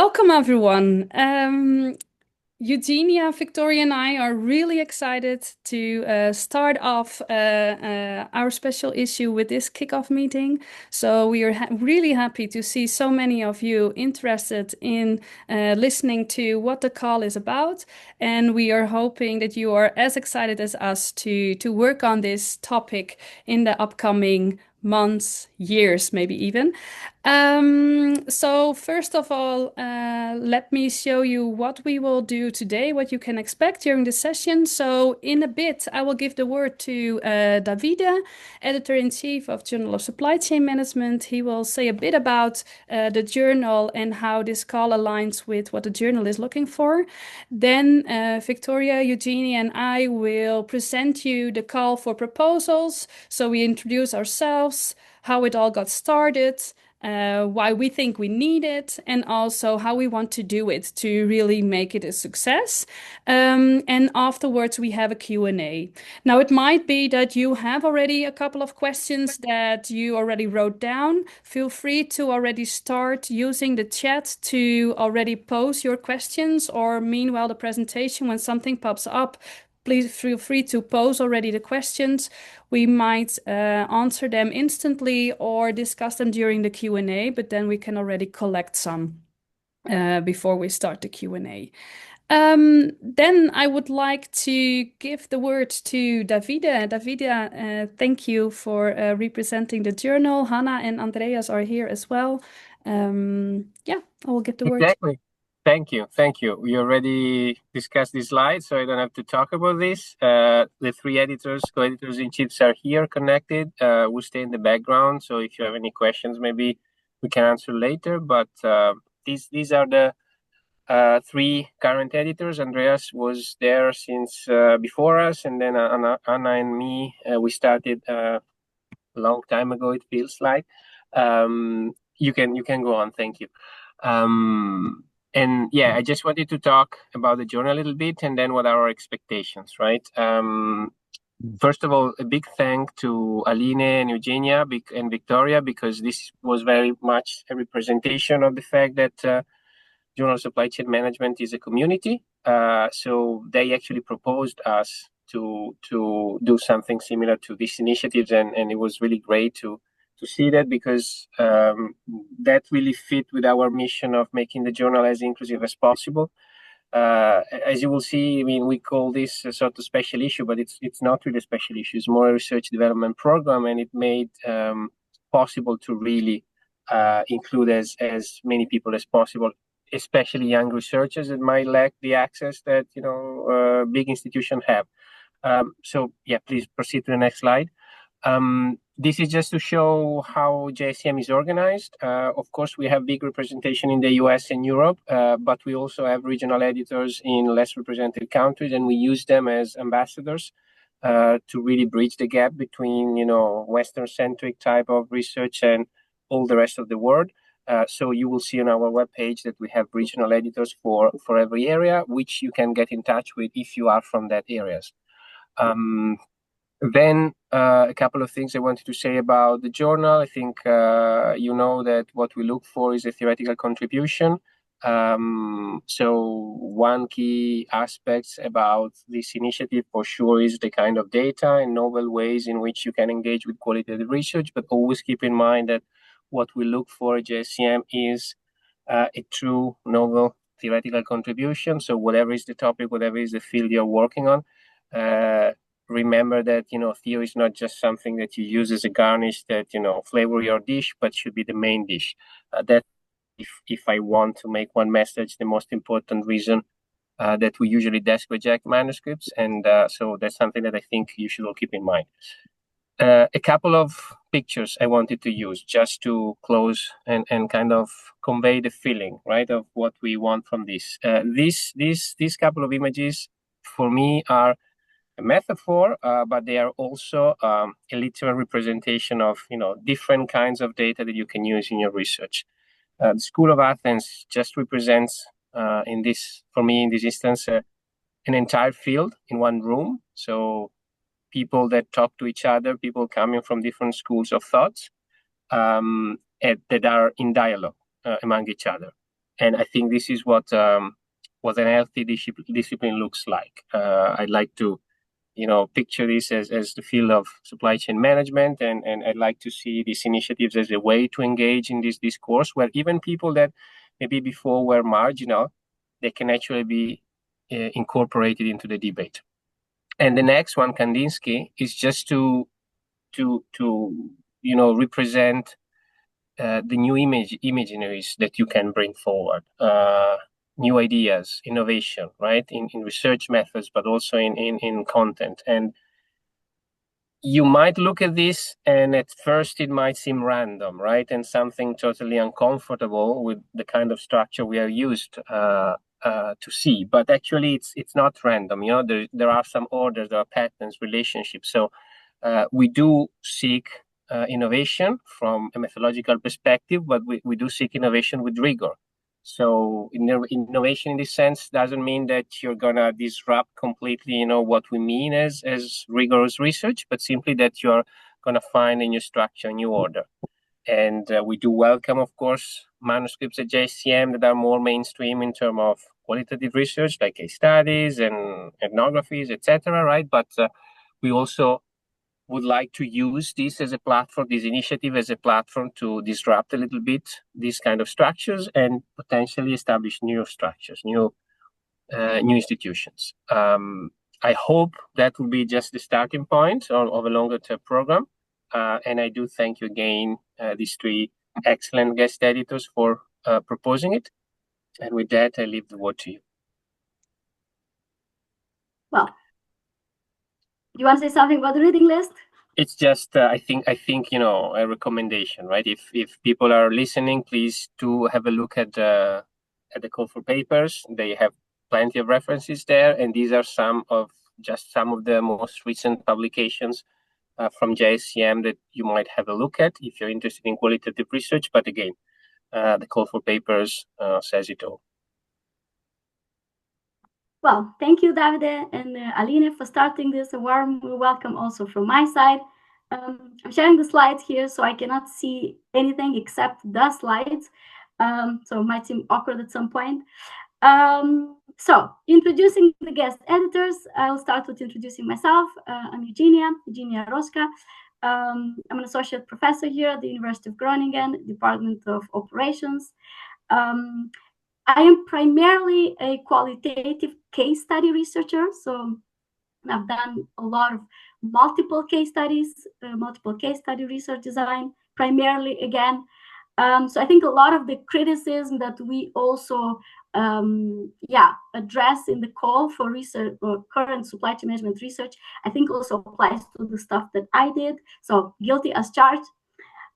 Welcome, everyone. Eugenia, Victoria, and I are really excited to start off our special issue with this kickoff meeting. So we are really happy to see so many of you interested in listening to what the call is about, and we are hoping that you are as excited as us to work on this topic in the upcoming months, years, maybe even. So first of all, let me show you what we will do today, what you can expect during the session. So in a bit, I will give the word to Davide, Editor-in-Chief of Journal of Supply Chain Management. He will say a bit about the journal and how this call aligns with what the journal is looking for. Then Victoria, Eugenia, and I will present you the call for proposals. So we introduce ourselves, how it all got started, why we think we need it, and also how we want to do it to really make it a success. And afterwards, we have a Q&A. Now, it might be that you have already a couple of questions that you already wrote down. Feel free to already start using the chat to already pose your questions, or meanwhile, the presentation, when something pops up, please feel free to pose already the questions. We might answer them instantly or discuss them during the Q&A, but then we can already collect some before we start the Q&A. Then I would like to give the word to Davide. Davide, thank you for representing the journal. Hannah and Andreas are here as well. Yeah, I will give the word. Exactly. Thank you. Thank you. We already discussed this slide, so I don't have to talk about this. The three editors, co-editors in chiefs are here connected. We'll stay in the background. So if you have any questions, maybe we can answer later. But these are the three current editors. Andreas was there since before us, and then Anna and me, we started a long time ago, it feels like. You can go on. Thank you. And yeah, I just wanted to talk about the journal a little bit and then what are our expectations, right? First of all, a big thank to Aline and Eugenia and Victoria, because this was very much a representation of the fact that Journal of Supply Chain Management is a community. So they actually proposed us to do something similar to these initiatives, and it was really great to see that, because that really fit with our mission of making the journal as inclusive as possible. As you will see, I mean, we call this a sort of special issue, but it's not really a special issue. It's more a research development program, and it made possible to really include as many people as possible, especially young researchers that might lack the access that big institutions have. So yeah, please proceed to the next slide. This is just to show how JSCM is organized. Of course, we have big representation in the US and Europe, but we also have regional editors in less represented countries, and we use them as ambassadors to really bridge the gap between, Western-centric type of research and all the rest of the world. So you will see on our webpage that we have regional editors for every area, which you can get in touch with if you are from that areas. Then a couple of things I wanted to say about the journal. I think you know that what we look for is a theoretical contribution. So one key aspect about this initiative for sure is the kind of data and novel ways in which you can engage with qualitative research, but always keep in mind that what we look for at JSCM is a true novel theoretical contribution. So whatever is the topic, whatever is the field you're working on, remember that theory is not just something that you use as a garnish that flavor your dish, but should be the main dish. That if I want to make one message, the most important reason that we usually desk reject manuscripts, and so that's something that I think you should all keep in mind. A couple of pictures I wanted to use just to close and kind of convey the feeling, right, of what we want from this. These couple of images for me are a metaphor, but they are also a literal representation of different kinds of data that you can use in your research. The School of Athens just represents, in this instance, an entire field in one room. So people that talk to each other, people coming from different schools of thoughts that are in dialogue among each other. And I think this is what an healthy discipline looks like. I'd like to picture this as the field of supply chain management, and I'd like to see these initiatives as a way to engage in this discourse where even people that maybe before were marginal, they can actually be incorporated into the debate. And the next one, Kandinsky, is just to represent the new imaginaries that you can bring forward, new ideas, innovation, right, in research methods, but also in content. And you might look at this and at first it might seem random, right, and something totally uncomfortable with the kind of structure we are used to see. But actually, it's not random. There are some orders, there are patterns, relationships. So we do seek innovation from a methodological perspective, but we do seek innovation with rigor. So innovation in this sense doesn't mean that you're gonna disrupt completely, what we mean as rigorous research, but simply that you're gonna find a new structure, a new order. And we do welcome, of course, manuscripts at JSCM that are more mainstream in terms of qualitative research, like case studies and ethnographies, etc. Right? But we also would like to use this as a platform, this initiative as a platform to disrupt a little bit these kind of structures and potentially establish new structures, new institutions. I hope that will be just the starting point of a longer term program. And I do thank you again, these three excellent guest editors, for proposing it. And with that, I leave the word to you. Well, you want to say something about the reading list? It's just I think a recommendation, right? If people are listening, please do have a look at the call for papers. They have plenty of references there, and these are some of the most recent publications from JSCM that you might have a look at if you're interested in qualitative research. But again, the call for papers says it all. Well, thank you, Davide and Aline, for starting this. A warm welcome also from my side. I'm sharing the slides here, so I cannot see anything except the slides. So it might seem awkward at some point. So introducing the guest editors, I'll start with introducing myself. I'm Eugenia Rosca. I'm an associate professor here at the University of Groningen, Department of Operations. I am primarily a qualitative case study researcher, so I've done a lot of multiple case study research design, primarily again. So I think a lot of the criticism that we also address in the call for research or current supply chain management research, I think also applies to the stuff that I did. So guilty as charged.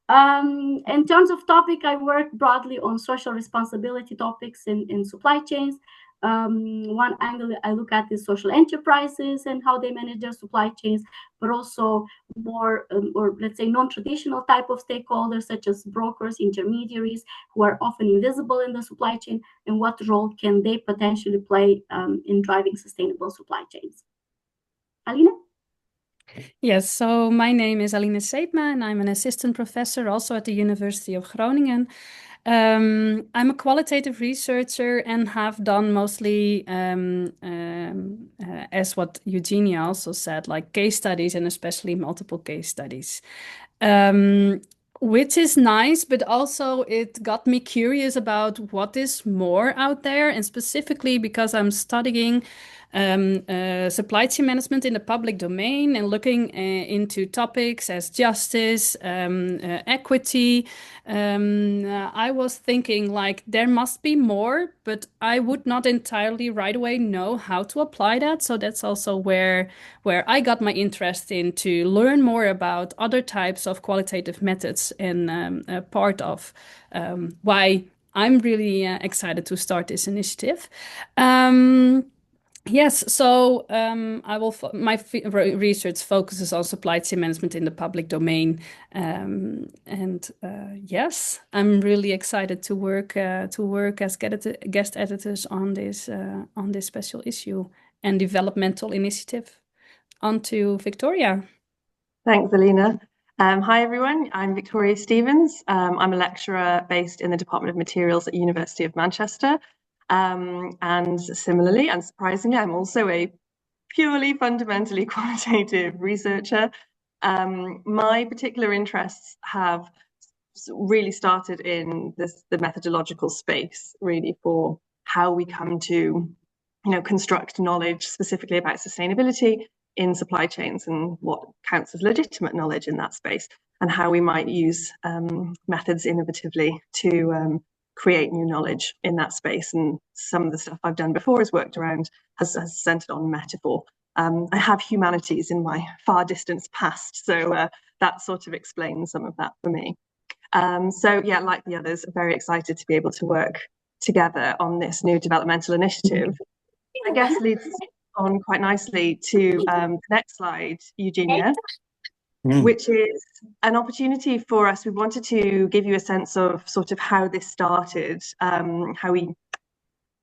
In terms of topic, I work broadly on social responsibility topics in supply chains. One angle I look at is social enterprises and how they manage their supply chains, but also more, or let's say, non-traditional type of stakeholders, such as brokers, intermediaries, who are often invisible in the supply chain, and what role can they potentially play in driving sustainable supply chains. Aline? Yes, so my name is Aline Seepma, and I'm an assistant professor also at the University of Groningen. I'm a qualitative researcher and have done mostly, as what Eugenia also said, like case studies and especially multiple case studies. Which is nice, but also it got me curious about what is more out there, and specifically because I'm studying supply chain management in the public domain and looking into topics as justice, equity. I was thinking like there must be more, but I would not entirely right away know how to apply that. So that's also where I got my interest in to learn more about other types of qualitative methods, and part of why I'm really excited to start this initiative. Yes, so my research focuses on supply chain management in the public domain, and yes, I'm really excited to work as guest editors on this special issue and developmental initiative. On to Victoria. Thanks, Alina. Hi everyone, I'm Victoria Stevens. I'm a lecturer based in the Department of Materials at University of Manchester. And similarly, unsurprisingly, I'm also a purely fundamentally qualitative researcher. My particular interests have really started in the methodological space, really, for how we come to, construct knowledge specifically about sustainability in supply chains and what counts as legitimate knowledge in that space, and how we might use methods innovatively to create new knowledge in that space. And some of the stuff I've done before has centered on metaphor. I have humanities in my far distant past, so that sort of explains some of that for me. So yeah, like the others, I'm very excited to be able to work together on this new developmental initiative. I guess leads on quite nicely to the next slide, Eugenia, which is an opportunity for us. We wanted to give you a sense of sort of how this started, how we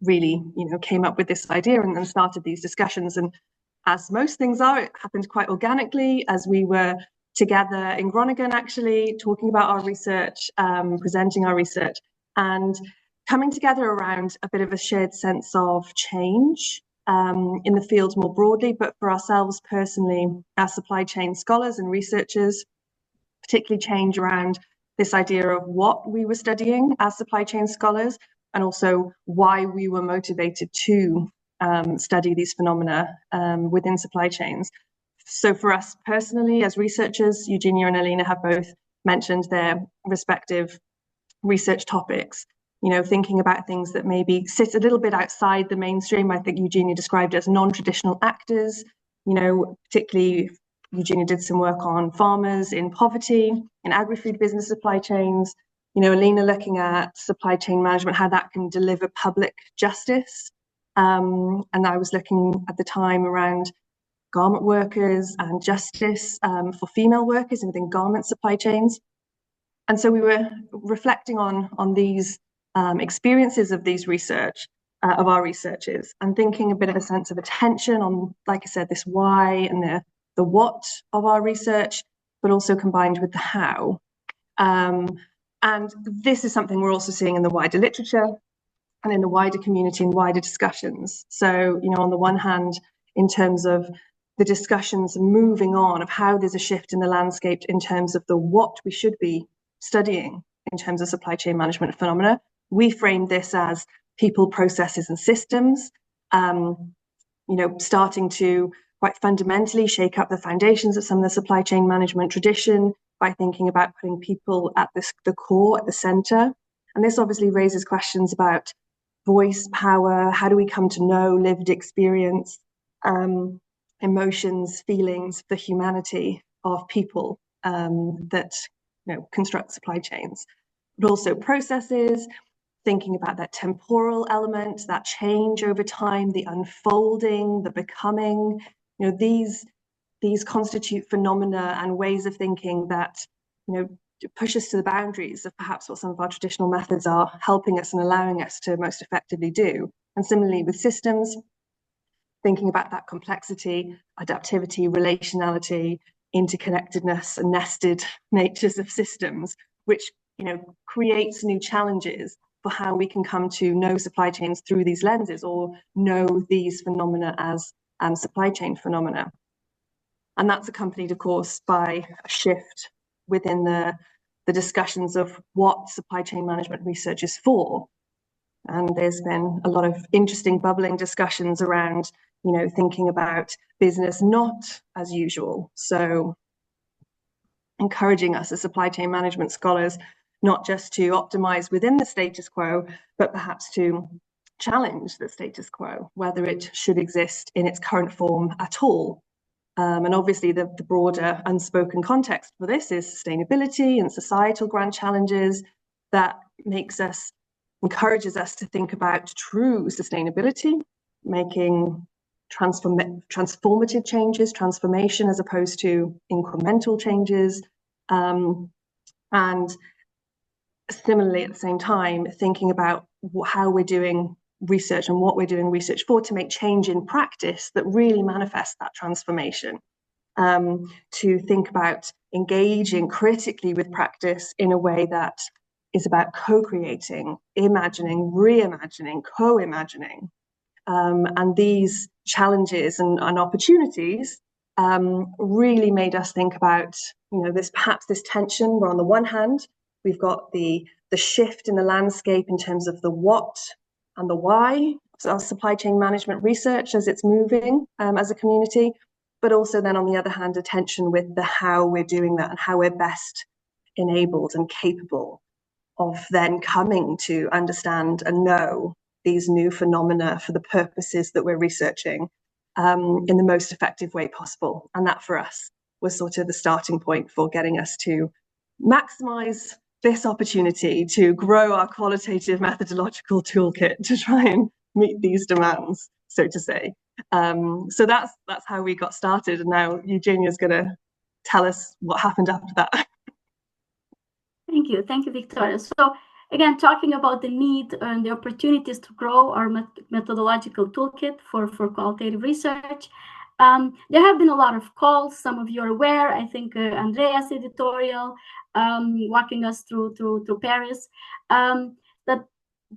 really, came up with this idea and then started these discussions. And as most things are, it happened quite organically as we were together in Groningen, actually talking about our research, presenting our research, and coming together around a bit of a shared sense of change in the field more broadly, but for ourselves personally, as supply chain scholars and researchers, particularly change around this idea of what we were studying as supply chain scholars, and also why we were motivated to study these phenomena within supply chains. So for us personally, as researchers, Eugenia and Alina have both mentioned their respective research topics, thinking about things that maybe sit a little bit outside the mainstream. I think Eugenia described it as non-traditional actors, particularly Eugenia did some work on farmers in poverty, in agri-food business supply chains, Alina looking at supply chain management, how that can deliver public justice. And I was looking at the time around garment workers and justice for female workers within garment supply chains. And so we were reflecting on these experiences of these research, of our researchers, and thinking a bit of a sense of attention on, like I said, this why and the what of our research, but also combined with the how. And this is something we're also seeing in the wider literature and in the wider community and wider discussions. So, on the one hand, in terms of the discussions moving on of how there's a shift in the landscape in terms of the what we should be studying in terms of supply chain management phenomena, we frame this as people, processes, and systems, starting to quite fundamentally shake up the foundations of some of the supply chain management tradition by thinking about putting people at the core, at the center. And this obviously raises questions about voice, power, how do we come to know lived experience, emotions, feelings, the humanity of people that construct supply chains, but also processes, thinking about that temporal element, that change over time, the unfolding, the becoming. These constitute phenomena and ways of thinking that push us to the boundaries of perhaps what some of our traditional methods are helping us and allowing us to most effectively do. And similarly with systems, thinking about that complexity, adaptivity, relationality, interconnectedness, and nested natures of systems, which creates new challenges for how we can come to know supply chains through these lenses, or know these phenomena as supply chain phenomena. And that's accompanied, of course, by a shift within the discussions of what supply chain management research is for. And there's been a lot of interesting bubbling discussions around, thinking about business not as usual. So encouraging us as supply chain management scholars, not just to optimize within the status quo, but perhaps to challenge the status quo, whether it should exist in its current form at all. And obviously the broader unspoken context for this is sustainability and societal grand challenges that encourages us to think about true sustainability, making transformative changes, transformation as opposed to incremental changes. And similarly, at the same time, thinking about how we're doing research and what we're doing research for to make change in practice that really manifests that transformation. to think about engaging critically with practice in a way that is about co-creating, imagining, reimagining, co-imagining. And these challenges and opportunities really made us think about, perhaps this tension where on the one hand, we've got the shift in the landscape in terms of the what and the why of supply chain management research as it's moving as a community, but also then on the other hand, a tension with the how we're doing that and how we're best enabled and capable of then coming to understand and know these new phenomena for the purposes that we're researching in the most effective way possible. And that for us was sort of the starting point for getting us to maximize this opportunity to grow our qualitative methodological toolkit to try and meet these demands, so to say. So that's how we got started. And now Eugenia's going to tell us what happened after that. Thank you, Victoria. So again, talking about the need and the opportunities to grow our methodological toolkit for qualitative research. There have been a lot of calls. Some of you are aware. I think Andrea's editorial walking us through Paris, that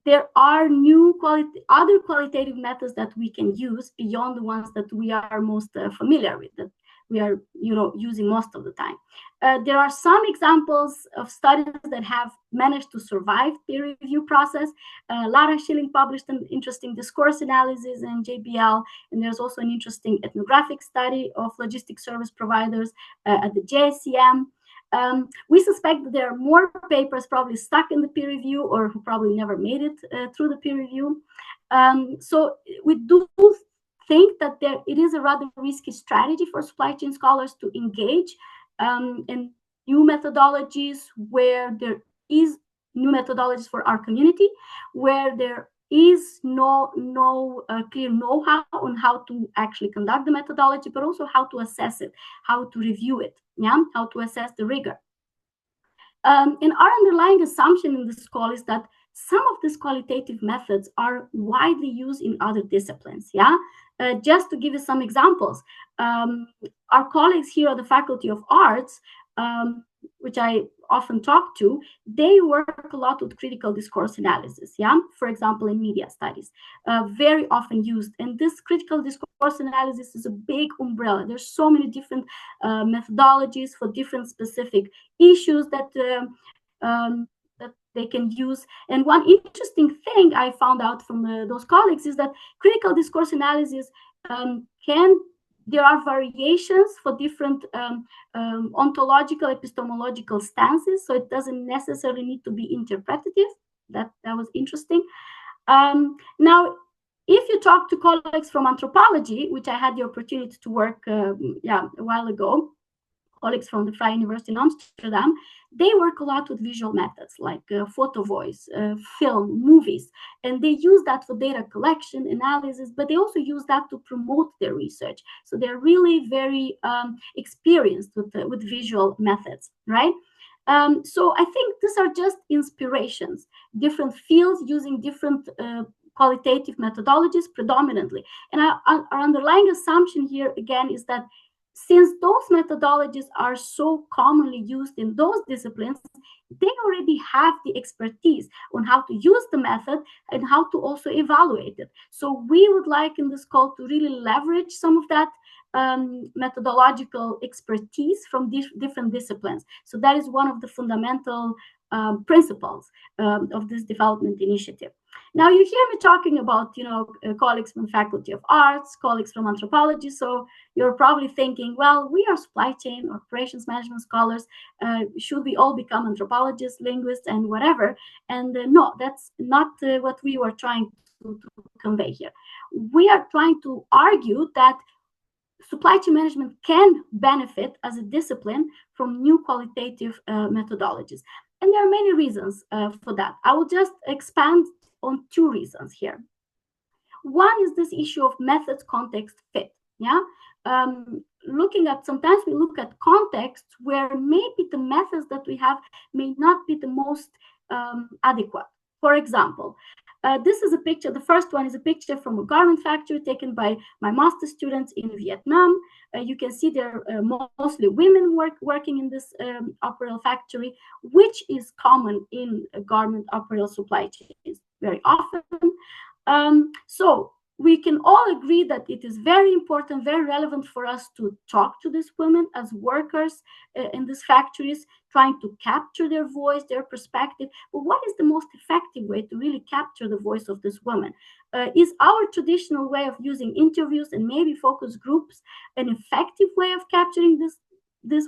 there are new other qualitative methods that we can use beyond the ones that we are most familiar with, that we are using most of the time. There are some examples of studies that have managed to survive peer review process. Lara Schilling published an interesting discourse analysis in JBL, and there's also an interesting ethnographic study of logistics service providers at the SCM. We suspect that there are more papers probably stuck in the peer review or who probably never made it through the peer review. So we do think that it is a rather risky strategy for supply chain scholars to engage in new methodologies where there is new methodologies for our community, where there is no clear know-how on how to actually conduct the methodology, but also how to assess it, how to review it, how to assess the rigor. And our underlying assumption in this call is that some of these qualitative methods are widely used in other disciplines. Just to give you some examples, our colleagues here at the Faculty of Arts, which I often talk to, they work a lot with critical discourse analysis, for example, in media studies, very often used. And this critical discourse analysis is a big umbrella. There's so many different methodologies for different specific issues that they can use. And one interesting thing I found out from those colleagues is that critical discourse analysis there are variations for different ontological, epistemological stances, so it doesn't necessarily need to be interpretative. That was interesting. Now, if you talk to colleagues from anthropology, which I had the opportunity to work a while ago, colleagues from the Vrije University in Amsterdam, they work a lot with visual methods like photo voice, film, movies, and they use that for data collection, analysis, but they also use that to promote their research. So they're really very experienced with visual methods, right? So I think these are just inspirations, different fields using different qualitative methodologies predominantly. And our underlying assumption here, again, is that since those methodologies are so commonly used in those disciplines, they already have the expertise on how to use the method and how to also evaluate it. So we would like in this call to really leverage some of that methodological expertise from different disciplines. So that is one of the fundamental principles of this development initiative. Now you hear me talking about, colleagues from Faculty of Arts, colleagues from anthropology. So you're probably thinking, well, we are supply chain or operations management scholars. Should we all become anthropologists, linguists, and whatever? And no, that's not what we were trying to convey here. We are trying to argue that supply chain management can benefit as a discipline from new qualitative methodologies. And there are many reasons for that. I will just expand on two reasons here. One is this issue of methods context fit. Sometimes we look at contexts where maybe the methods that we have may not be the most adequate. For example, This is a picture. The first one is a picture from a garment factory taken by my master students in Vietnam. You can see there are mostly women working in this apparel factory, which is common in garment apparel supply chains very often. So we can all agree that it is very important, very relevant for us to talk to these women as workers in these factories, trying to capture their voice, their perspective. But what is the most effective way to really capture the voice of this woman? Is our traditional way of using interviews and maybe focus groups an effective way of capturing this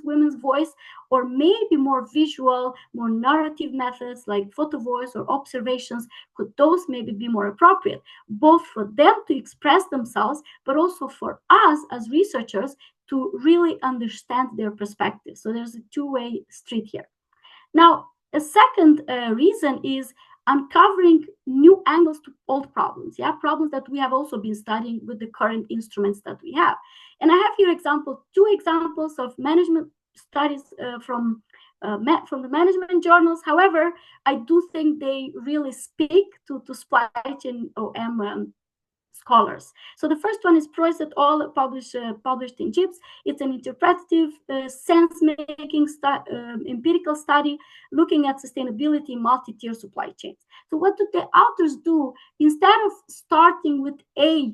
women's voice, or maybe more visual, more narrative methods like photo voice or observations? Could those maybe be more appropriate, both for them to express themselves, but also for us as researchers to really understand their perspective? So there's a two-way street here. Now, a second reason is uncovering new angles to old problems, problems that we have also been studying with the current instruments that we have. And I have here two examples of management studies from the management journals. However, I do think they really speak to supply chain OM scholars. So the first one is Preuss et al. Published in JIPS. It's an interpretative, sense-making empirical study looking at sustainability in multi-tier supply chains. So what do the authors do? Instead of starting with a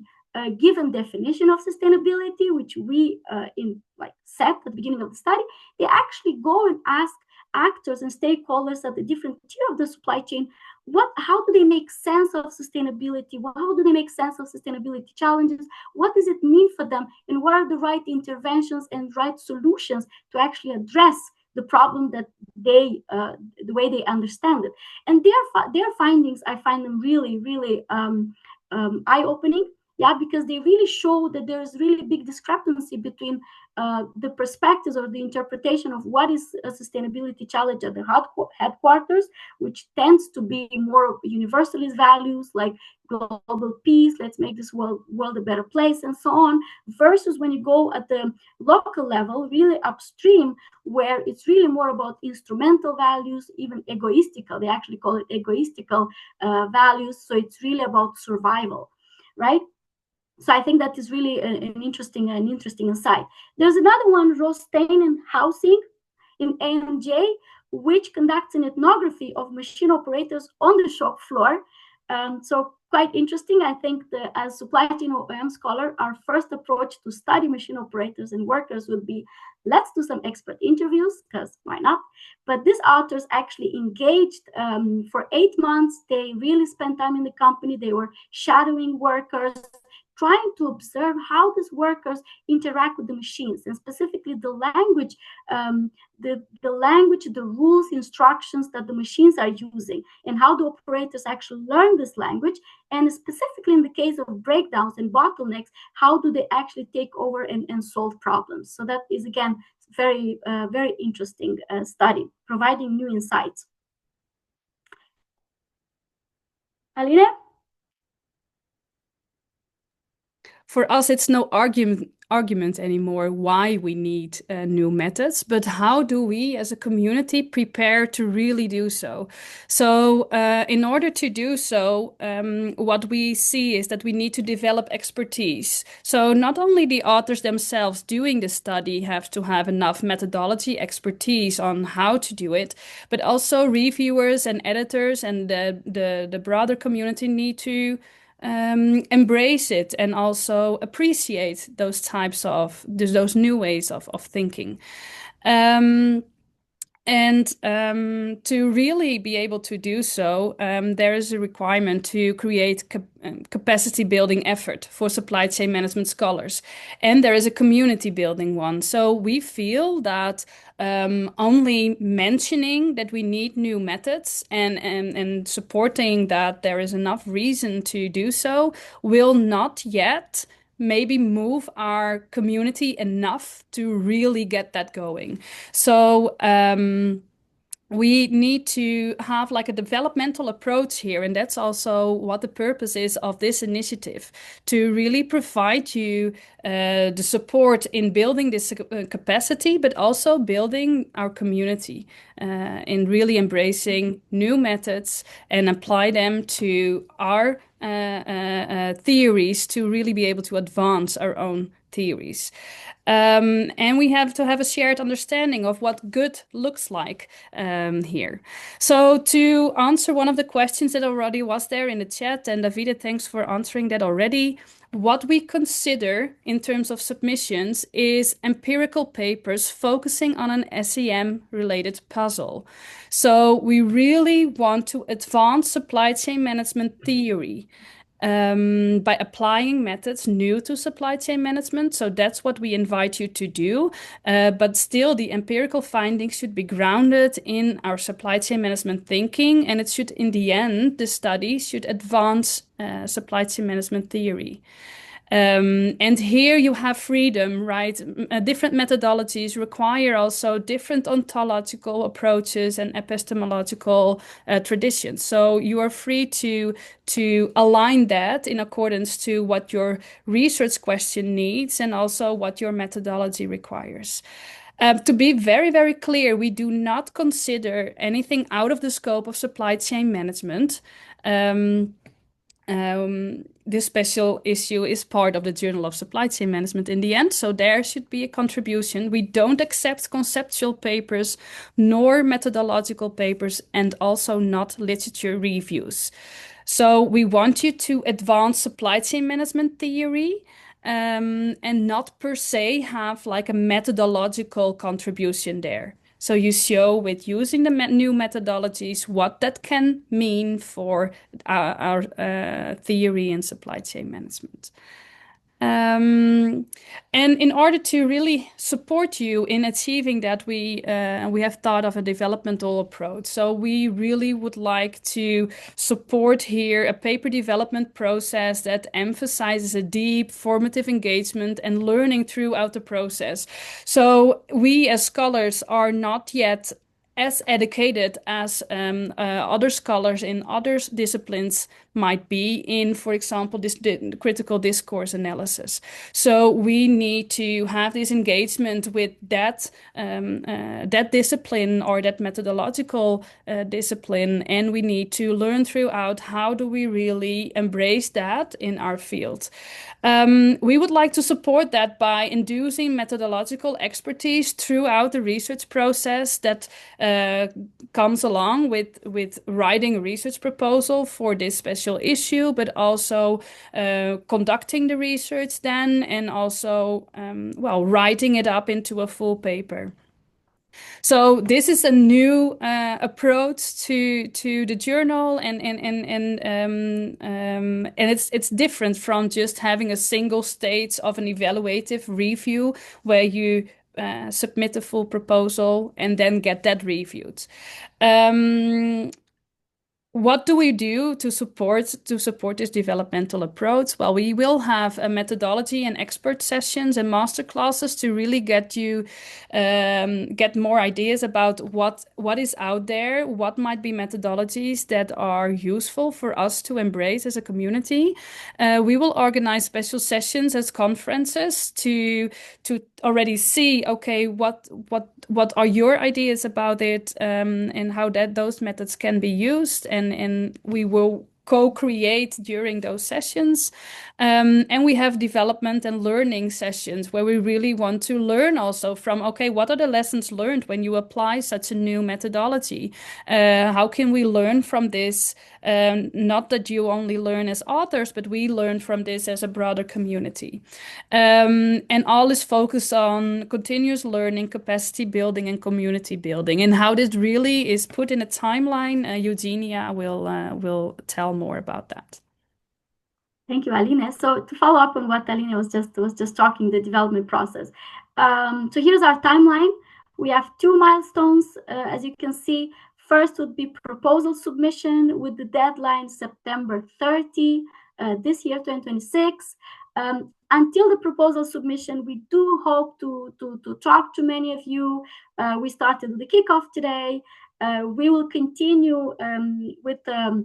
given definition of sustainability, which we set at the beginning of the study, they actually go and ask actors and stakeholders at the different tier of the supply chain, how do they make sense of sustainability? How do they make sense of sustainability challenges? What does it mean for them? And what are the right interventions and right solutions to actually address the problem that the way they understand it? And their findings, I find them really, really eye-opening. Because they really show that there is really a big discrepancy between the perspectives or the interpretation of what is a sustainability challenge at the headquarters, which tends to be more universalist values like global peace, let's make this world a better place, and so on, versus when you go at the local level, really upstream, where it's really more about instrumental values, even egoistical. They actually call it egoistical values. So it's really about survival, right? So I think that is really an interesting insight. There's another one, Rostein and Housing in AMJ, which conducts an ethnography of machine operators on the shop floor. So quite interesting. I think that as supply chain OEM scholar, our first approach to study machine operators and workers would be, let's do some expert interviews, because why not? But these authors actually engaged for 8 months. They really spent time in the company. They were shadowing workers, trying to observe how these workers interact with the machines, and specifically the language, the rules, instructions that the machines are using, and how the operators actually learn this language. And specifically in the case of breakdowns and bottlenecks, how do they actually take over and solve problems? So that is, again, very, very interesting study, providing new insights. Aline? For us, it's no argument anymore why we need new methods, but how do we as a community prepare to really do so? So in order to do so, what we see is that we need to develop expertise. So not only the authors themselves doing the study have to have enough methodology expertise on how to do it, but also reviewers and editors and the broader community need to embrace it and also appreciate those types of those new ways of thinking. To really be able to do so, there is a requirement to create capacity building effort for supply chain management scholars. And there is a community building one. So we feel that only mentioning that we need new methods and supporting that there is enough reason to do so will not yet maybe move our community enough to really get that going. So we need to have like a developmental approach here, and that's also what the purpose is of this initiative, to really provide you the support in building this capacity, but also building our community in really embracing new methods and apply them to our theories to really be able to advance our own theories. And we have to have a shared understanding of what good looks like here. So to answer one of the questions that already was there in the chat, and Davide, thanks for answering that already. What we consider in terms of submissions is empirical papers focusing on an SCM related puzzle. So we really want to advance supply chain management theory by applying methods new to supply chain management. So that's what we invite you to do. But still, the empirical findings should be grounded in our supply chain management thinking, and it should, in the end, the study should advance supply chain management theory. And here you have freedom, right? Different methodologies require also different ontological approaches and epistemological traditions. So you are free to align that in accordance to what your research question needs and also what your methodology requires. To be very, very clear, we do not consider anything out of the scope of supply chain management. This special issue is part of the Journal of Supply Chain Management in the end, so there should be a contribution. We don't accept conceptual papers nor methodological papers, and also not literature reviews. So we want you to advance supply chain management theory, and not per se have like a methodological contribution there. So you show with using the new methodologies what that can mean for our theory in supply chain management. And in order to really support you in achieving that, we have thought of a developmental approach. So we really would like to support here a paper development process that emphasizes a deep formative engagement and learning throughout the process. So we as scholars are not yet as educated as other scholars in other disciplines might be in, for example, this critical discourse analysis. So we need to have this engagement with that discipline or that methodological discipline, and we need to learn throughout how do we really embrace that in our field. We would like to support that by inducing methodological expertise throughout the research process that comes along with writing a research proposal for this special issue, but also conducting the research then, and also, writing it up into a full paper. So this is a new approach to the journal, and it's different from just having a single stage of an evaluative review where you submit a full proposal and then get that reviewed. What do we do to support this developmental approach? Well, we will have a methodology and expert sessions and master classes to really get you get more ideas about what is out there, what might be methodologies that are useful for us to embrace as a community. We will organize special sessions as conferences to already see, okay, what are your ideas about it, and how those methods can be used, and we will co-create during those sessions. And we have development and learning sessions where we really want to learn also from, okay, what are the lessons learned when you apply such a new methodology? How can we learn from this? Not that you only learn as authors, but we learn from this as a broader community. And all is focused on continuous learning, capacity building, and community building. And how this really is put in a timeline, Eugenia will tell more about that. Thank you, Aline. So to follow up on what Aline was just talking, the development process. So here's our timeline. We have 2 milestones, as you can see. First would be proposal submission with the deadline September 30 this year, 2026. Until the proposal submission, we do hope to talk to many of you. We started the kickoff today. We will continue with a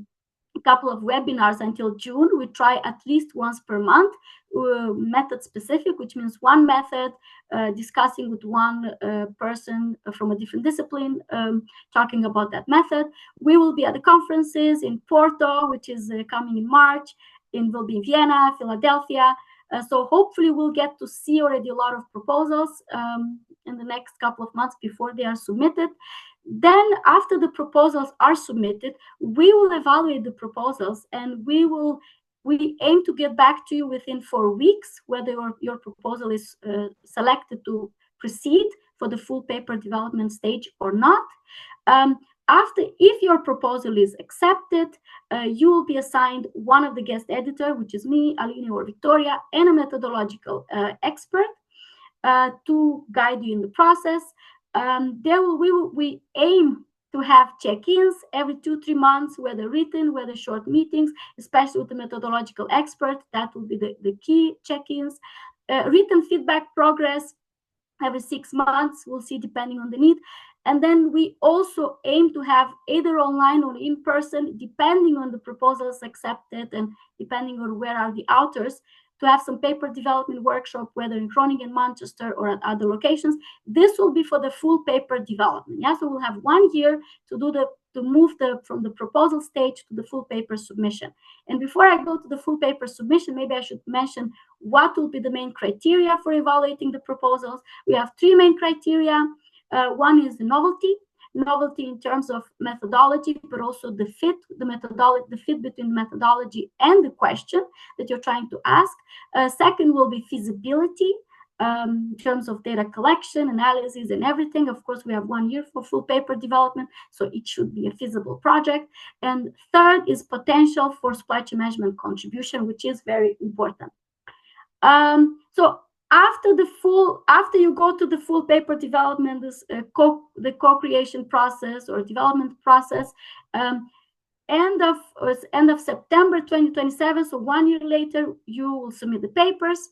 couple of webinars until June. We try at least once per month, method specific, which means one method, discussing with one person from a different discipline, talking about that method. We will be at the conferences in Porto, which is coming in March, will be in Vienna, Philadelphia. So hopefully we'll get to see already a lot of proposals in the next couple of months before they are submitted. Then after the proposals are submitted, we will evaluate the proposals, and we aim to get back to you within 4 weeks whether your proposal is selected to proceed for the full paper development stage or not. If your proposal is accepted, you will be assigned one of the guest editor, which is me, Aline or Victoria, and a methodological expert to guide you in the process. We aim to have check-ins every 2-3 months, whether written, whether short meetings, especially with the methodological expert. That will be the key check-ins. Written feedback progress every 6 months, we'll see depending on the need. And then we also aim to have either online or in person, depending on the proposals accepted and depending on where are the authors, to have some paper development workshop, whether in Groningen, Manchester, or at other locations. This will be for the full paper development. Yeah, so we'll have 1 year to move from the proposal stage to the full paper submission. And before I go to the full paper submission, maybe I should mention what will be the main criteria for evaluating the proposals. We have 3 main criteria. One is the novelty in terms of methodology, but also the fit between methodology and the question that you're trying to ask. Second will be feasibility in terms of data collection, analysis, and everything. Of course, we have 1 year for full paper development, so it should be a feasible project. And third is potential for supply chain management contribution, which is very important. So after you go to the full paper development, the co-creation process or development process, end of September 2027, so 1 year later, you will submit the papers,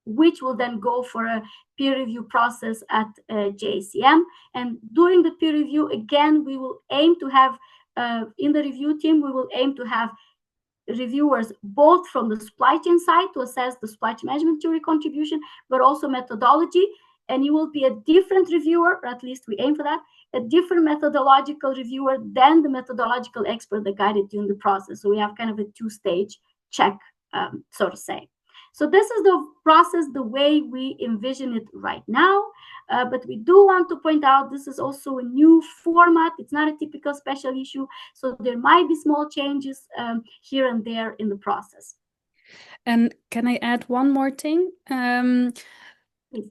which will then go for a peer review process at JCM. And during the peer review, again, we will aim to have, in the review team, we will aim to have reviewers both from the supply chain side to assess the supply chain management theory contribution, but also methodology. And you will be a different reviewer, or at least we aim for that, a different methodological reviewer than the methodological expert that guided you in the process. So we have kind of a 2-stage check, so to say. So this is the process, the way we envision it right now. But we do want to point out this is also a new format. It's not a typical special issue. So there might be small changes here and there in the process. And can I add one more thing?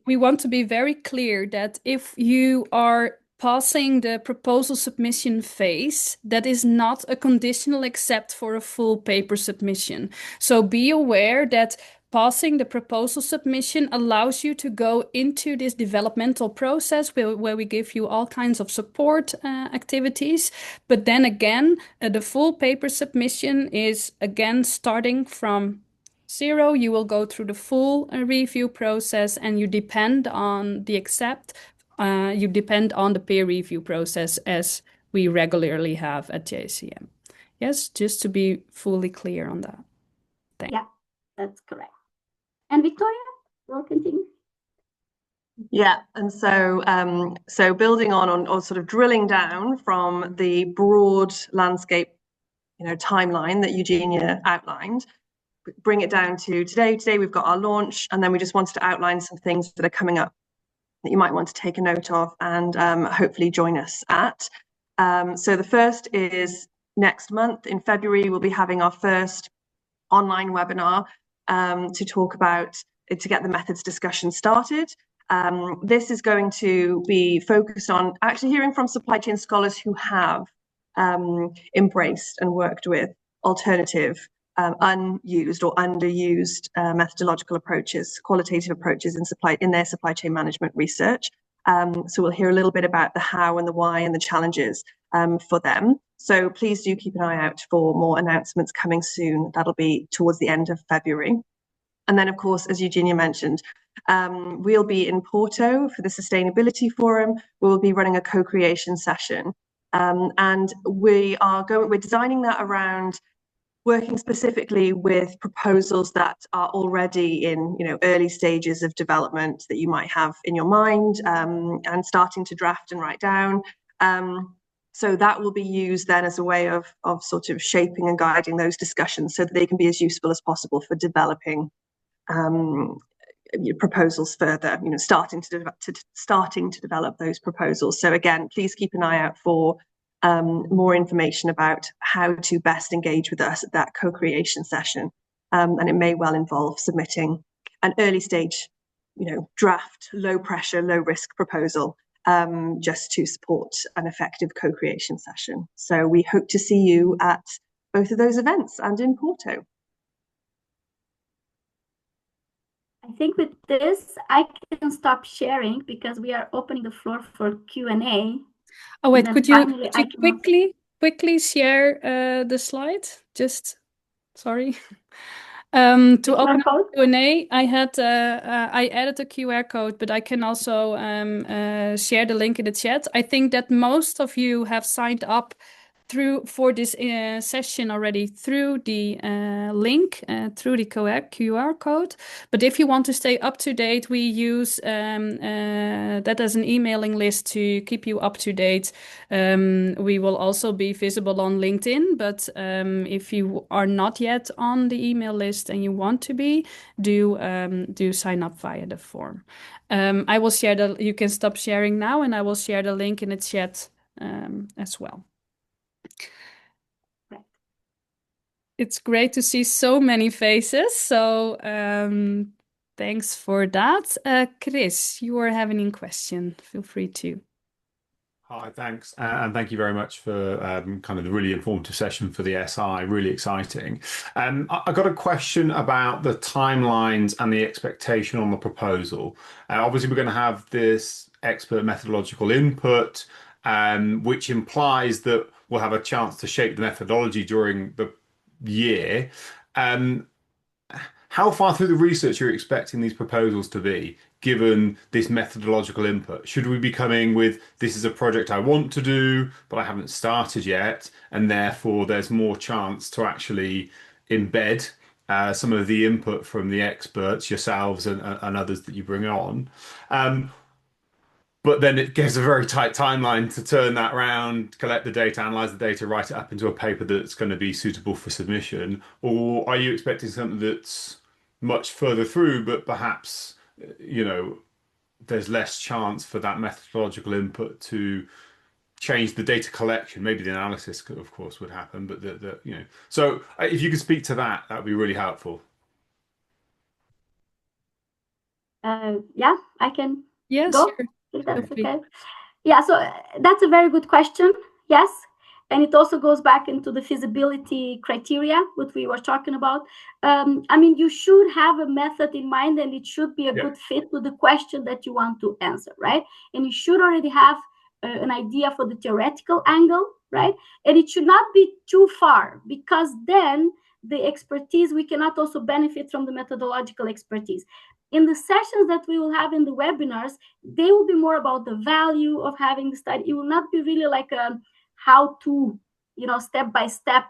We want to be very clear that if you are passing the proposal submission phase, that is not a conditional accept for a full paper submission. So be aware that passing the proposal submission allows you to go into this developmental process where we give you all kinds of support activities. But then again, the full paper submission is again starting from 0. You will go through the full review process, and you depend on the you depend on the peer review process as we regularly have at JCM. Yes, just to be fully clear on that. Thanks. Yeah, that's correct. And Victoria, we'll continue. Yeah, and so building on or sort of drilling down from the broad landscape, timeline that Eugenia outlined, bring it down to today. Today we've got our launch, and then we just wanted to outline some things that are coming up that you might want to take a note of and hopefully join us at. So the first is next month in February, we'll be having our first online webinar to get the methods discussion started. This is going to be focused on actually hearing from supply chain scholars who have embraced and worked with alternative, unused or underused methodological approaches, qualitative approaches in their supply chain management research. So we'll hear a little bit about the how and the why and the challenges for them. So please do keep an eye out for more announcements coming soon. That'll be towards the end of February. And then, of course, as Eugenia mentioned, we'll be in Porto for the Sustainability Forum. We'll be running a co-creation session And we're designing that around working specifically with proposals that are already in early stages of development that you might have in your mind, and starting to draft and write down. So that will be used then as a way of sort of shaping and guiding those discussions so that they can be as useful as possible for developing proposals further, starting to develop those proposals. So again, please keep an eye out for more information about how to best engage with us at that co-creation session. And it may well involve submitting an early stage, draft, low pressure, low risk proposal, just to support an effective co-creation session. So we hope to see you at both of those events and in Porto. I think with this, I can stop sharing because we are opening the floor for Q&A. Oh wait, could you quickly share the slide? Just sorry. To open up Q&A, I added a QR code, but I can also share the link in the chat. I think that most of you have signed up for this session already through the link, through the QR code. But if you want to stay up to date, we use that as an emailing list to keep you up to date. We will also be visible on LinkedIn, but if you are not yet on the email list and you want to be, do sign up via the form. I will share you can stop sharing now, and I will share the link in the chat as well. It's great to see so many faces. So thanks for that. Chris, you are having a question. Feel free to. Hi, thanks. And thank you very much for kind of the really informative session for the SI. Really exciting. I got a question about the timelines and the expectation on the proposal. Obviously, we're going to have this expert methodological input, which implies that we'll have a chance to shape the methodology during the year. How far through the research are you expecting these proposals to be, given this methodological input? Should we be coming with, this is a project I want to do, but I haven't started yet, and therefore there's more chance to actually embed some of the input from the experts, yourselves and others that you bring on? But then it gives a very tight timeline to turn that around, collect the data, analyze the data, write it up into a paper that's going to be suitable for submission? Or are you expecting something that's much further through, but perhaps, there's less chance for that methodological input to change the data collection? Maybe the analysis, of course, would happen, but So if you could speak to that, that would be really helpful. Yeah, I can. Yes, go. sure. If that's okay. Yeah, so that's a very good question. Yes. And it also goes back into the feasibility criteria, what we were talking about. I mean, you should have a method in mind, and it should be a good fit with the question that you want to answer, right? And you should already have an idea for the theoretical angle, right? And it should not be too far, because then the expertise, we cannot also benefit from the methodological expertise. In the sessions that we will have in the webinars, they will be more about the value of having the study. It will not be really like a how to, step by step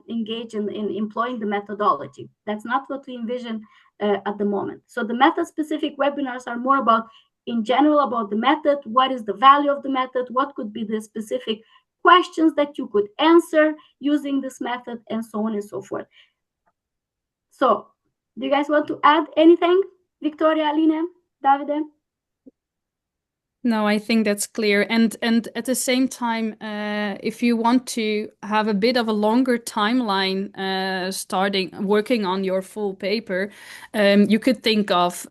engage in employing the methodology. That's not what we envision at the moment. So the method-specific webinars are more about, in general, about the method. What is the value of the method? What could be the specific questions that you could answer using this method, and so on and so forth. So do you guys want to add anything? Victoria, Aline, Davide? No, I think that's clear. And at the same time, if you want to have a bit of a longer timeline, working on your full paper, you could think of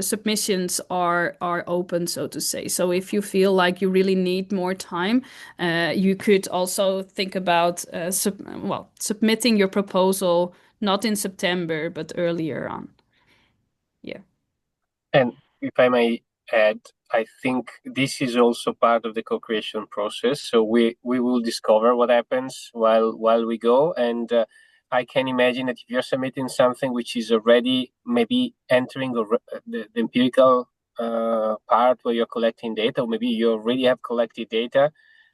submissions are open, so to say. So if you feel like you really need more time, you could also think about submitting your proposal not in September but earlier on. Yeah. And if I may add, I think this is also part of the co-creation process. So we will discover what happens while we go. And I can imagine that if you're submitting something which is already maybe entering the empirical part where you're collecting data, or maybe you already have collected data,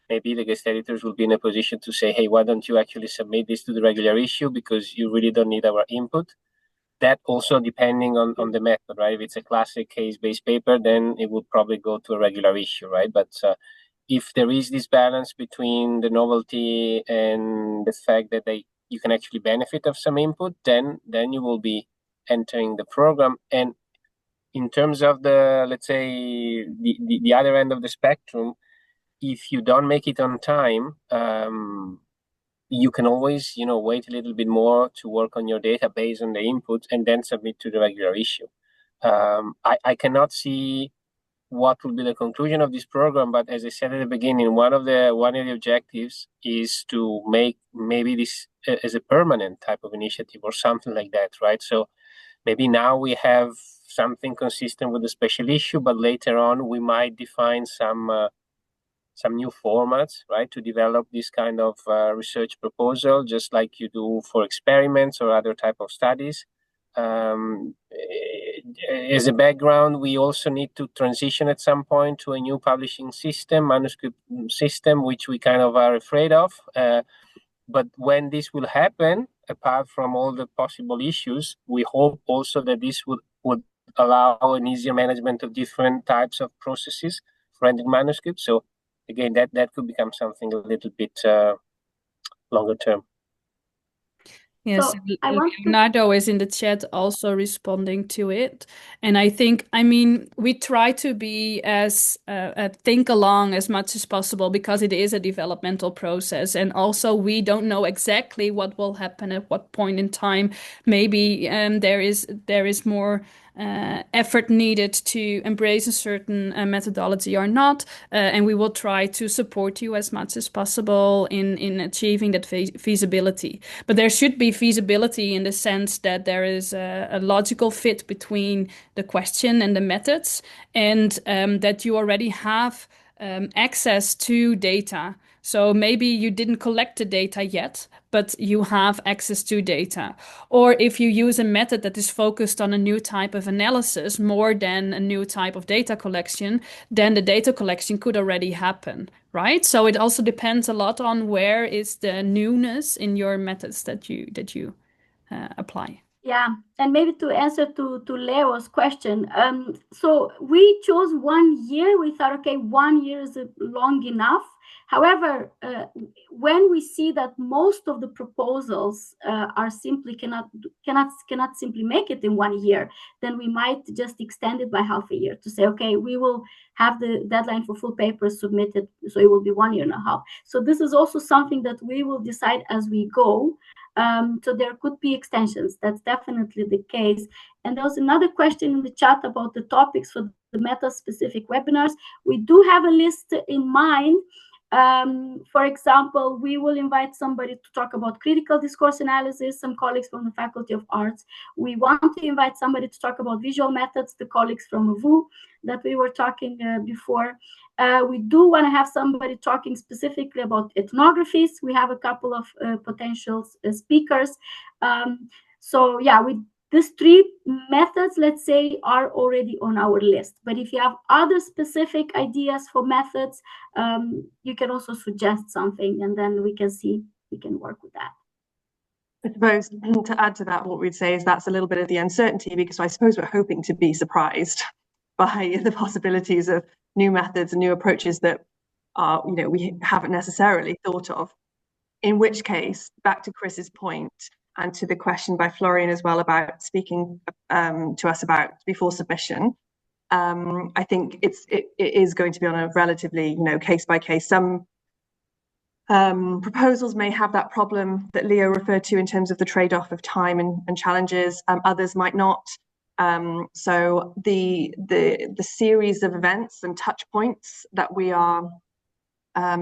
maybe the guest editors will be in a position to say, hey, why don't you actually submit this to the regular issue because you really don't need our input. That also depending on the method, right? If it's a classic case-based paper, then it would probably go to a regular issue, right? But if there is this balance between the novelty and the fact that you can actually benefit of some input, then you will be entering the program. And in terms of the, let's say, the other end of the spectrum, if you don't make it on time, you can always, wait a little bit more to work on your data based on the input and then submit to the regular issue. I cannot see what will be the conclusion of this program, but as I said at the beginning, one of the objectives is to make maybe this as a permanent type of initiative or something like that, right? So maybe now we have something consistent with the special issue, but later on we might define some new formats, right, to develop this kind of research proposal, just like you do for experiments or other type of studies. As a background, we also need to transition at some point to a new publishing system, manuscript system, which we kind of are afraid of. But when this will happen, apart from all the possible issues, we hope also that this would allow an easier management of different types of processes for rendering manuscripts. So again, that could become something a little bit longer term. Yes, So I want to... Leonardo is in the chat also responding to it. And I think, we try to be as think along as much as possible because it is a developmental process. And also we don't know exactly what will happen at what point in time. Maybe there is more effort needed to embrace a certain methodology or not. And we will try to support you as much as possible in achieving that feasibility. But there should be feasibility in the sense that there is a logical fit between the question and the methods, and that you already have access to data. So maybe you didn't collect the data yet, but you have access to data. Or if you use a method that is focused on a new type of analysis more than a new type of data collection, then the data collection could already happen, right? So it also depends a lot on where is the newness in your methods that you apply. Yeah, and maybe to answer to Leo's question, so we chose 1 year. We thought, okay, 1 year is long enough. However, when we see that most of the proposals are simply cannot simply make it in 1 year, then we might just extend it by half a year to say, okay, we will have the deadline for full papers submitted, so it will be 1 year and a half. So this is also something that we will decide as we go. So there could be extensions. That's definitely the case. And there was another question in the chat about the topics for the meta-specific webinars. We do have a list in mind. For example, we will invite somebody to talk about critical discourse analysis, some colleagues from the Faculty of Arts. We want to invite somebody to talk about visual methods, the colleagues from VU that we were talking before. We do want to have somebody talking specifically about ethnographies. We have a couple of potential speakers. So yeah, these 3 methods, let's say, are already on our list. But if you have other specific ideas for methods, you can also suggest something, and then we can see, we can work with that. I suppose to add to that, what we'd say is that's a little bit of the uncertainty, because I suppose we're hoping to be surprised by the possibilities of new methods and new approaches that are, we haven't necessarily thought of. In which case, back to Chris's point, and to the question by Florian as well about speaking to us about before submission, I think it is going to be on a relatively, case by case. Some proposals may have that problem that Leo referred to in terms of the trade-off of time and challenges. Others might not. So the series of events and touch points that we are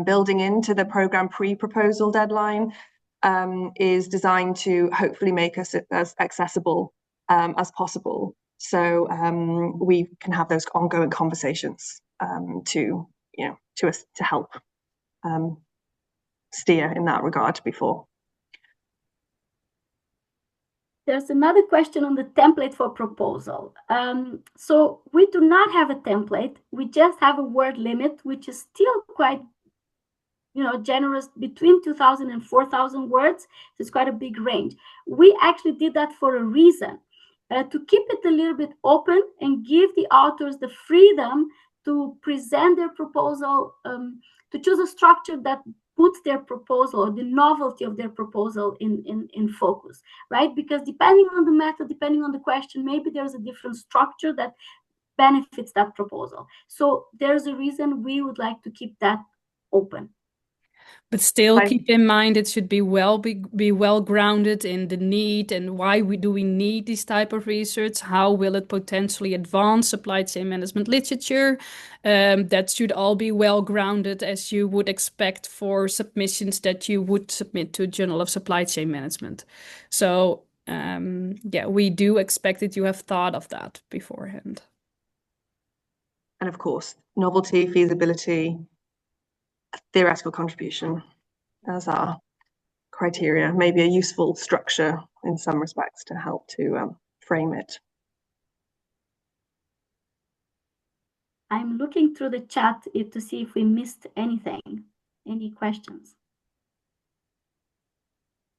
building into the program pre-proposal deadline is designed to hopefully make us as accessible as possible. So we can have those ongoing conversations to help steer in that regard before. There's another question on the template for proposal. So we do not have a template. We just have a word limit, which is still quite, generous, between 2,000 and 4,000 words. So it's quite a big range. We actually did that for a reason, to keep it a little bit open and give the authors the freedom to present their proposal, to choose a structure that puts their proposal or the novelty of their proposal in focus, right? Because depending on the method, depending on the question, maybe there's a different structure that benefits that proposal. So there's a reason we would like to keep that open. But still keep in mind it should be well grounded in the need and why do we need this type of research? How will it potentially advance supply chain management literature? That should all be well grounded as you would expect for submissions that you would submit to Journal of Supply Chain Management. So yeah, we do expect that you have thought of that beforehand. And of course, novelty, feasibility, theoretical contribution as our criteria, maybe a useful structure in some respects to help to frame it. I'm looking through the chat to see if we missed anything. Any questions?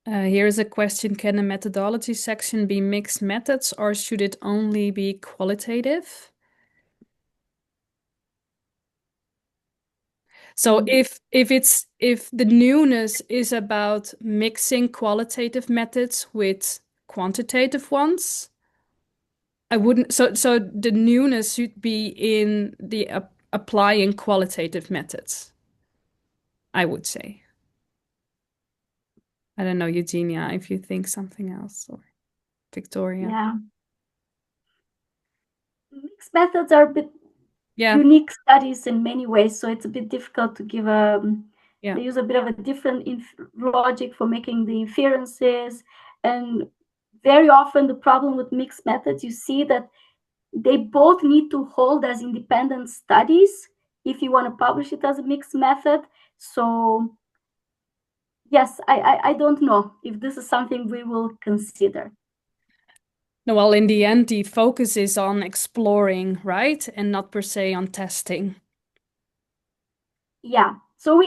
Here's a question. Can the methodology section be mixed methods or should it only be qualitative? So if the newness is about mixing qualitative methods with quantitative ones, I wouldn't. So the newness should be in the applying qualitative methods, I would say. I don't know, Eugenia, if you think something else, or Victoria. Yeah. Mixed methods are a bit Yeah. unique studies in many ways, so it's a bit difficult to give Yeah. They use a bit of a different logic for making the inferences, and very often the problem with mixed methods, you see that they both need to hold as independent studies if you want to publish it as a mixed method. So yes, I don't know if this is something we will consider. No, well, in the end, the focus is on exploring, right? And not per se on testing. Yeah. So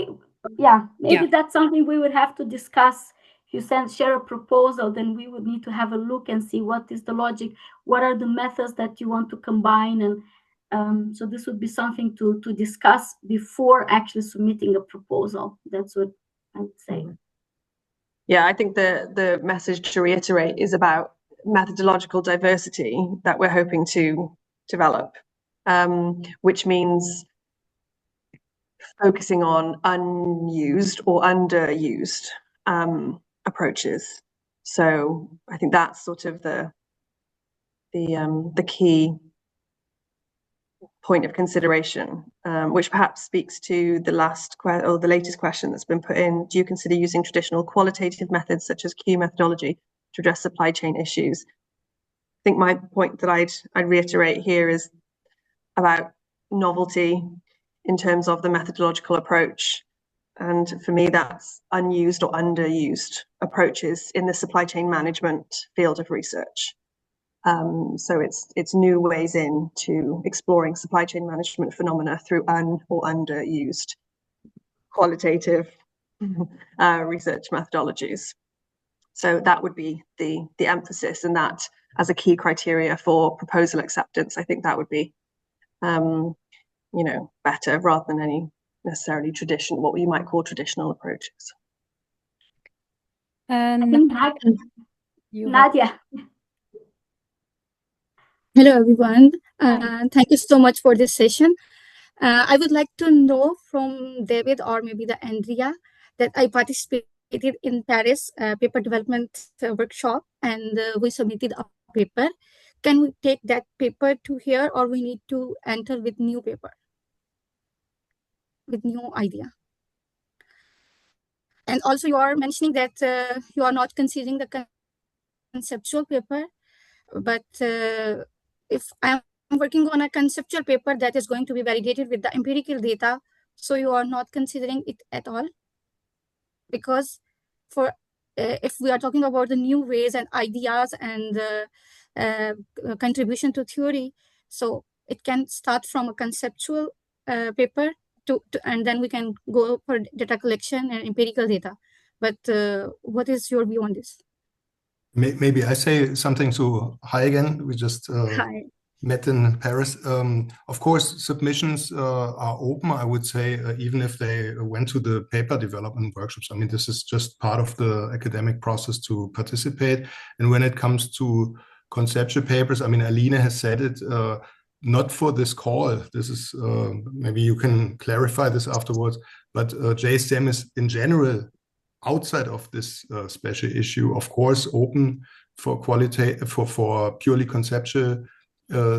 maybe that's something we would have to discuss. If you share a proposal, then we would need to have a look and see what is the logic, what are the methods that you want to combine, and so this would be something to discuss before actually submitting a proposal. That's what I would say. Yeah, I think the message to reiterate is about methodological diversity that we're hoping to develop, which means focusing on unused or underused approaches. So I think that's sort of the key point of consideration, which perhaps speaks to the latest question that's been put in. Do you consider using traditional qualitative methods such as Q methodology to address supply chain issues? I think my point that I'd reiterate here is about novelty in terms of the methodological approach. And for me, that's unused or underused approaches in the supply chain management field of research. So it's new ways into exploring supply chain management phenomena through or underused qualitative research methodologies. So that would be the emphasis, and that as a key criteria for proposal acceptance. I think that would be better rather than any necessarily what you might call traditional approaches. I think Nadia. Hello, everyone. Thank you so much for this session. I would like to know from David or maybe the Andrea that I participated in Paris paper development workshop, and we submitted a paper. Can we take that paper to here, or we need to enter with new paper, with new idea? And also you are mentioning that you are not considering the conceptual paper, but if I'm working on a conceptual paper that is going to be validated with the empirical data, so you are not considering it at all? Because for if we are talking about the new ways and ideas and contribution to theory, so it can start from a conceptual paper and then we can go for data collection and empirical data. But what is your view on this? Maybe I say something to Hi again. We just Hi. met in Paris. Of course, submissions are open, I would say, even if they went to the paper development workshops. I mean, this is just part of the academic process to participate. And when it comes to conceptual papers, I mean, Aline has said it, not for this call. This is, maybe you can clarify this afterwards, but JSM is in general, outside of this special issue, of course, open for for purely conceptual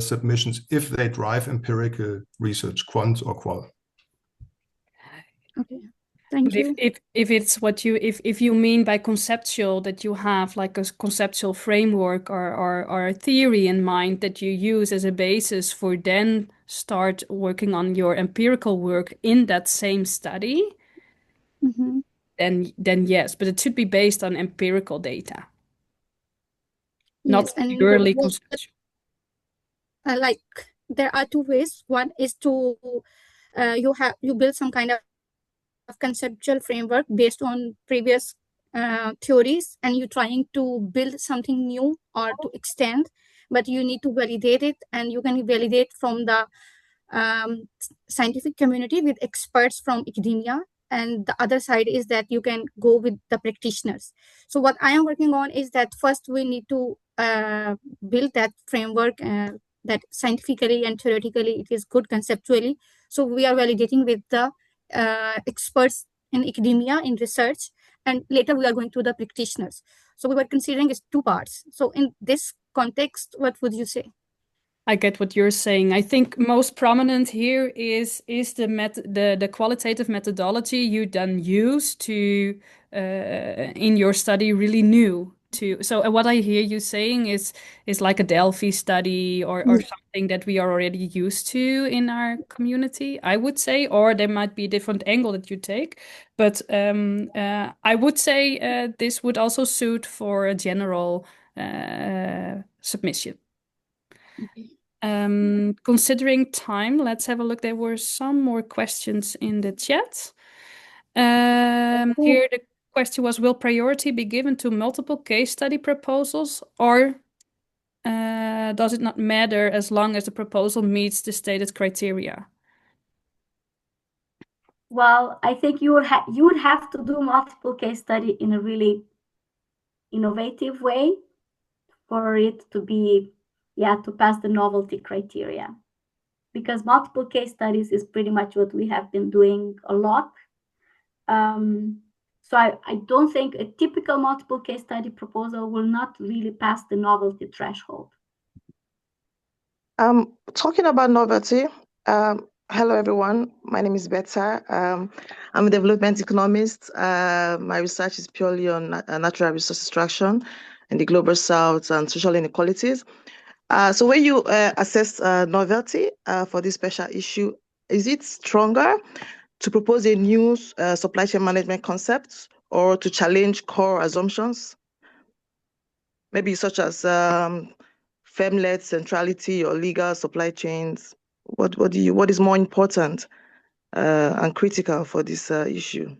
submissions if they drive empirical research, quant or qual. Okay, thank you. If it's what you if you mean by conceptual that you have like a conceptual framework or a theory in mind that you use as a basis for then start working on your empirical work in that same study, Mm-hmm. then yes, but it should be based on empirical data, not Yes, and purely conceptual. like there are two ways. One is to you build some kind of conceptual framework based on previous theories, and you're trying to build something new or to extend, but you need to validate it, and you can validate from the scientific community with experts from academia. And the other side is that you can go with the practitioners. So what I am working on is that first we need to build that framework that scientifically and theoretically it is good conceptually. So we are validating with the experts in academia in research, and later we are going to the practitioners. So we were considering it's two parts. So in this context, what would you say? I get what you're saying. I think most prominent here is the qualitative methodology you then use to in your study really new to. So what I hear you saying is like a Delphi study or something that we are already used to in our community, I would say, or there might be a different angle that you take. But I would say this would also suit for a general submission. Okay. Considering time, let's have a look. There were some more questions in the chat. Here the question was, will priority be given to multiple case study proposals, or does it not matter as long as the proposal meets the stated criteria? Well, I think you would have to do multiple case study in a really innovative way for it to be, to pass the novelty criteria. Because multiple case studies is pretty much what we have been doing a lot. So I don't think a typical multiple case study proposal will not really pass the novelty threshold. Talking about novelty, hello everyone, my name is Beta. I'm a development economist. My research is purely on natural resource extraction in the global south and social inequalities. So when you assess novelty for this special issue, is it stronger to propose a new supply chain management concept or to challenge core assumptions? Maybe such as firm-led centrality or legal supply chains. What is more important and critical for this issue?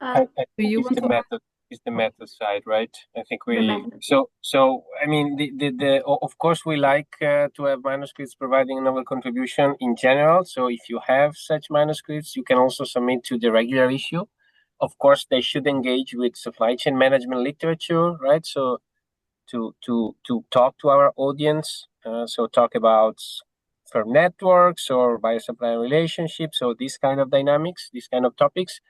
I think you it's want to the method side, right? I think so I mean the of course we like to have manuscripts providing a novel contribution in general. So if you have such manuscripts, you can also submit to the regular issue. Of course, they should engage with supply chain management literature, right? So to talk to our audience, so talk about firm networks or buyer-supplier relationships, so these kind of dynamics, these kind of topics.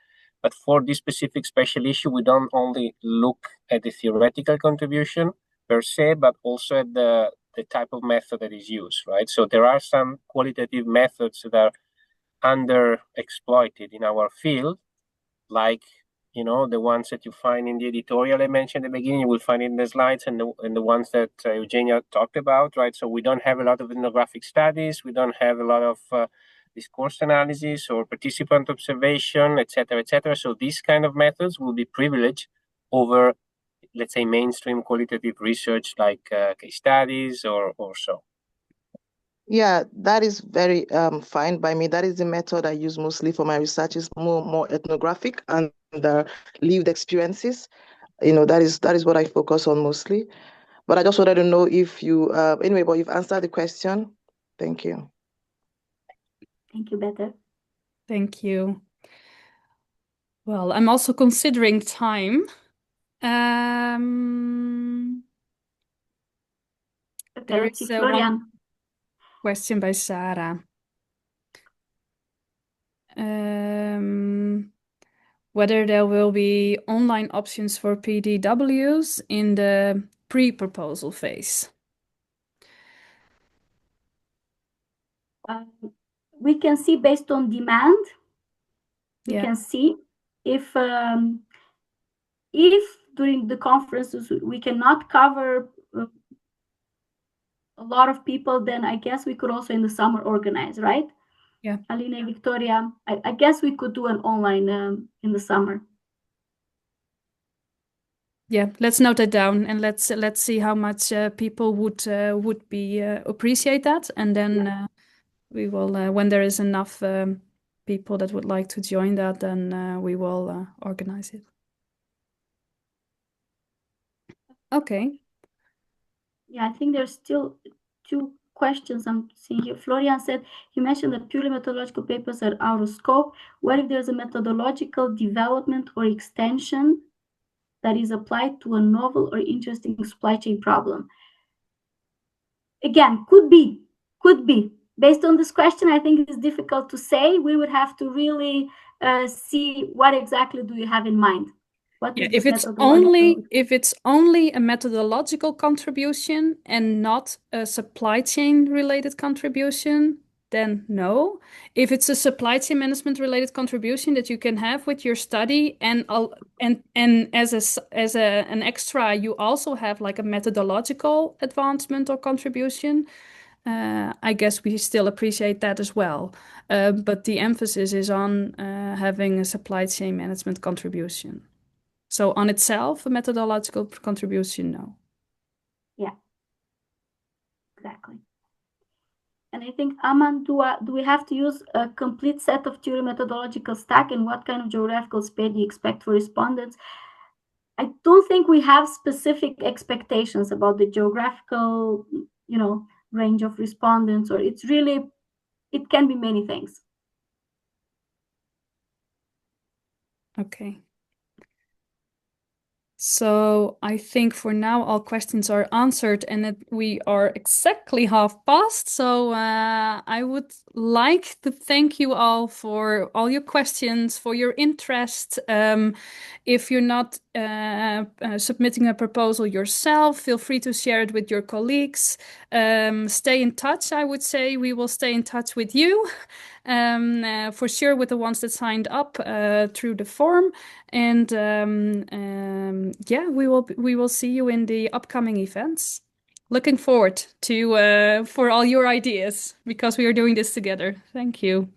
But for this specific special issue, we don't only look at the theoretical contribution per se, but also at the type of method that is used, right? So there are some qualitative methods that are underexploited in our field, like the ones that you find in the editorial I mentioned at the beginning, you will find in the slides, and the ones that Eugenia talked about, right? So we don't have a lot of ethnographic studies, we don't have a lot of discourse analysis or participant observation, etc., etc. So these kind of methods will be privileged over, let's say, mainstream qualitative research like case studies or so. Yeah, that is very fine by me. That is the method I use mostly for my research. Is more ethnographic and lived experiences. That is what I focus on mostly. But I just wanted to know if you anyway. But you've answered the question. Thank you. Thank you, Better. Thank you. Well, I'm also considering time. Okay, There let's see, is Florian. one question by Sarah. Whether there will be online options for PDWs in the pre-proposal phase. We can see based on demand. We Yeah. can see if during the conferences we cannot cover a lot of people, then I guess we could also in the summer organize, right? Yeah. Aline, Victoria, I guess we could do an online in the summer. Yeah, let's note that down and let's see how much people would be appreciate that, and then we will when there is enough people that would like to join that, then we will organize it. Okay. Yeah, I think there's still 2 questions I'm seeing here. Florian said, you mentioned that purely methodological papers are out of scope. What if there's a methodological development or extension that is applied to a novel or interesting supply chain problem? Again, could be. Based on this question, I think it's difficult to say. We would have to really see what exactly do you have in mind. What is if this it's only a methodological contribution and not a supply chain related contribution, then no. If it's a supply chain management related contribution that you can have with your study, and as an extra, you also have like a methodological advancement or contribution, I guess we still appreciate that as well. But the emphasis is on having a supply chain management contribution. So on itself, a methodological contribution, no. Yeah, exactly. And I think, Aman, do we have to use a complete set of theory methodological stack, and what kind of geographical spread do you expect for respondents? I don't think we have specific expectations about the geographical, range of respondents, or it can be many things. Okay. So I think for now all questions are answered, and we are exactly half past. So I would like to thank you all for all your questions, for your interest. If you're not submitting a proposal yourself, feel free to share it with your colleagues. Stay in touch, I would say. We will stay in touch with you. For sure with the ones that signed up through the form, and yeah, we will see you in the upcoming events. Looking forward to for all your ideas, because we are doing this together. Thank you.